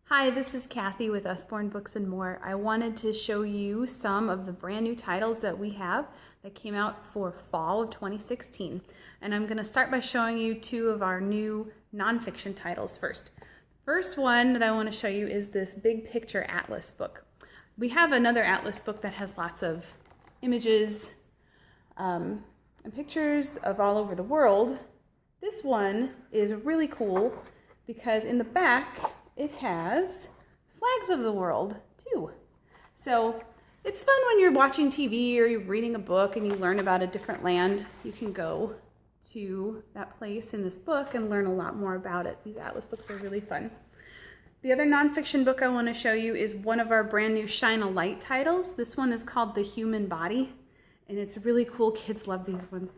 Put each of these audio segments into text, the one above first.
Hi, this is Kathy with Usborne Books and More. I wanted to show you some of the brand new titles that we have that came out for fall of 2016. And I'm going to start by showing you two of our new nonfiction titles first. First one that I want to show you is this Big Picture Atlas book. We have another atlas book that has lots of images and pictures of all over the world. This one is really cool because in the back it has flags of the world too. So it's fun when you're watching TV or you're reading a book and you learn about a different land. You can go to that place in this book and learn a lot more about it. These atlas books are really fun. The other nonfiction book I want to show you is one of our brand new Shine a Light titles. This one is called The Human Body, and it's really cool. Kids love these ones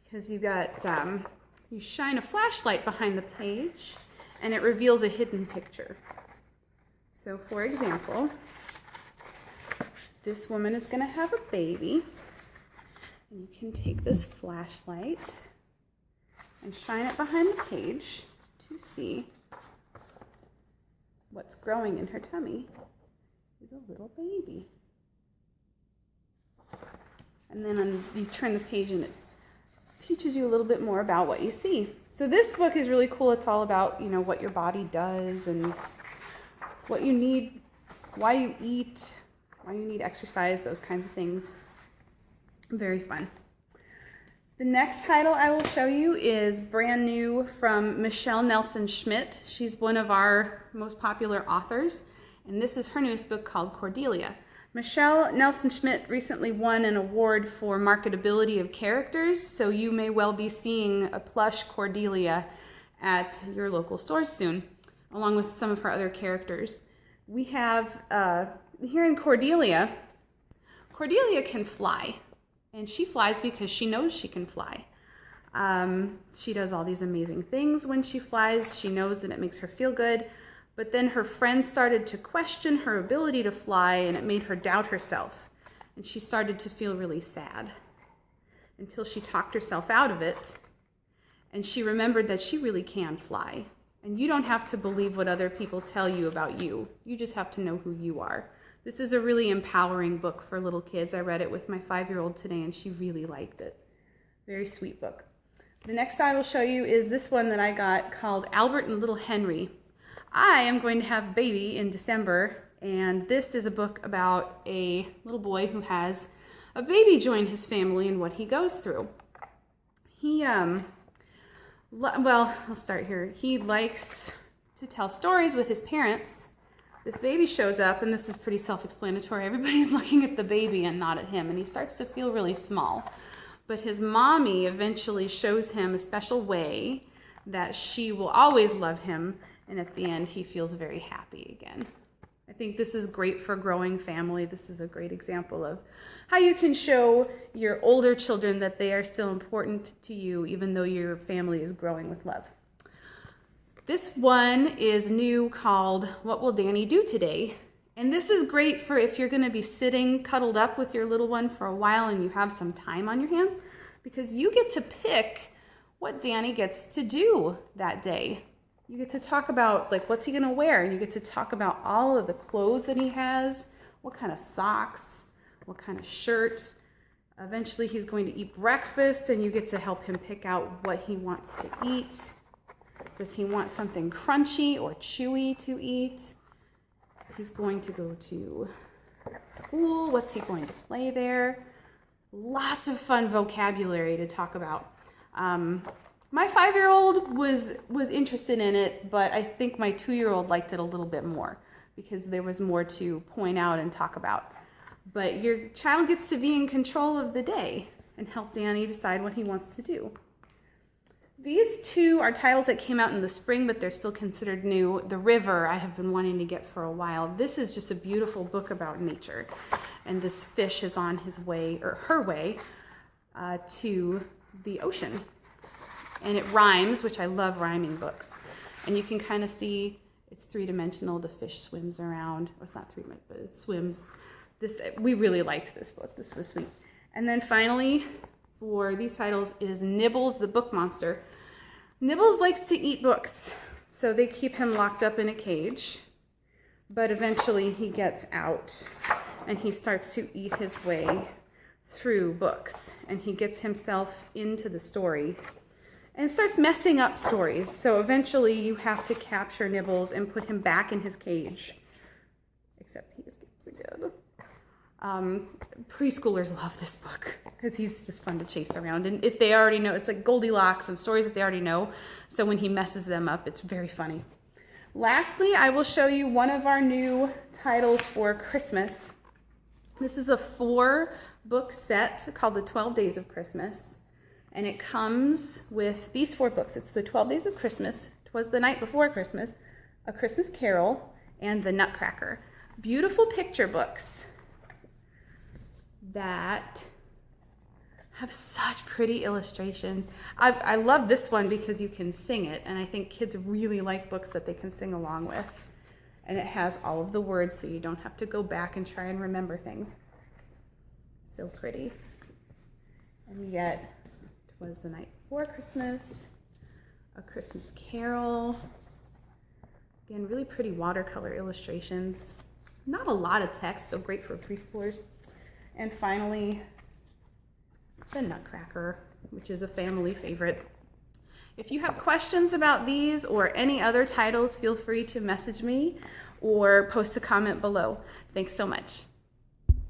because you shine a flashlight behind the page and it reveals a hidden picture. So for example, this woman is going to have a baby, and you can take this flashlight and shine it behind the page to see what's growing in her tummy is a little baby. And then you turn the page and it teaches you a little bit more about what you see. So this book is really cool. It's all about, what your body does and what you need, why you eat, why you need exercise, those kinds of things. Very fun. The next title I will show you is brand new from Michelle Nelson Schmidt. She's one of our most popular authors, and this is her newest book called Cordelia. Michelle Nelson Schmidt recently won an award for marketability of characters, so you may well be seeing a plush Cordelia at your local stores soon, along with some of her other characters. We have, here in Cordelia, Cordelia can fly, and she flies because she knows she can fly. She does all these amazing things when she flies. She knows that it makes her feel good. But then her friends started to question her ability to fly, and it made her doubt herself. And she started to feel really sad until she talked herself out of it. And she remembered that she really can fly. And you don't have to believe what other people tell you about you. You just have to know who you are. This is a really empowering book for little kids. I read it with my 5-year-old today, and she really liked it. Very sweet book. The next I will show you is this one that I got called Albert and Little Henry. I am going to have a baby in December, and this is a book about a little boy who has a baby join his family and what he goes through. I'll start here. He likes to tell stories with his parents. This baby shows up, and this is pretty self-explanatory. Everybody's looking at the baby and not at him, and he starts to feel really small. But his mommy eventually shows him a special way that she will always love him, and at the end, he feels very happy again. I think this is great for a growing family. This is a great example of how you can show your older children that they are still important to you, even though your family is growing with love. This one is new, called What Will Danny Do Today? And this is great for if you're going to be sitting cuddled up with your little one for a while and you have some time on your hands, because you get to pick what Danny gets to do that day. You get to talk about what's he gonna wear, and you get to talk about all of the clothes that he has, what kind of socks, what kind of shirt. Eventually he's going to eat breakfast, and you get to help him pick out what he wants to eat. Does he want something crunchy or chewy to eat? He's going to go to school. What's he going to play there? Lots of fun vocabulary to talk about. My 5-year-old was interested in it, but I think my 2-year-old liked it a little bit more because there was more to point out and talk about. But your child gets to be in control of the day and help Danny decide what he wants to do. These two are titles that came out in the spring, but they're still considered new. The River I have been wanting to get for a while. This is just a beautiful book about nature. And this fish is on his way, or her way, to the ocean. And it rhymes, which I love rhyming books. And you can kind of see it's three-dimensional. The fish swims around. Well, it's not three-dimensional, but it swims. We really liked this book. This was sweet. And then finally, for these titles is Nibbles the Book Monster. Nibbles likes to eat books, so they keep him locked up in a cage. but eventually he gets out and he starts to eat his way through books, and he gets himself into the story and starts messing up stories. So eventually you have to capture Nibbles and put him back in his cage. Except he escapes again. Preschoolers love this book because he's just fun to chase around. And if they already know, it's like Goldilocks and stories that they already know. So when he messes them up, it's very funny. Lastly, I will show you one of our new titles for Christmas. This is a 4-book set called The 12 Days of Christmas. And it comes with these 4 books. It's The 12 Days of Christmas, 'Twas the Night Before Christmas, A Christmas Carol, and The Nutcracker. Beautiful picture books that have such pretty illustrations. I love this one because you can sing it, and I think kids really like books that they can sing along with. And it has all of the words so you don't have to go back and try and remember things. So pretty. And yet, "'Twas the Night Before Christmas," A Christmas Carol. Again, really pretty watercolor illustrations. Not a lot of text, so great for preschoolers. And finally, The Nutcracker, which is a family favorite. If you have questions about these or any other titles, feel free to message me or post a comment below. Thanks so much.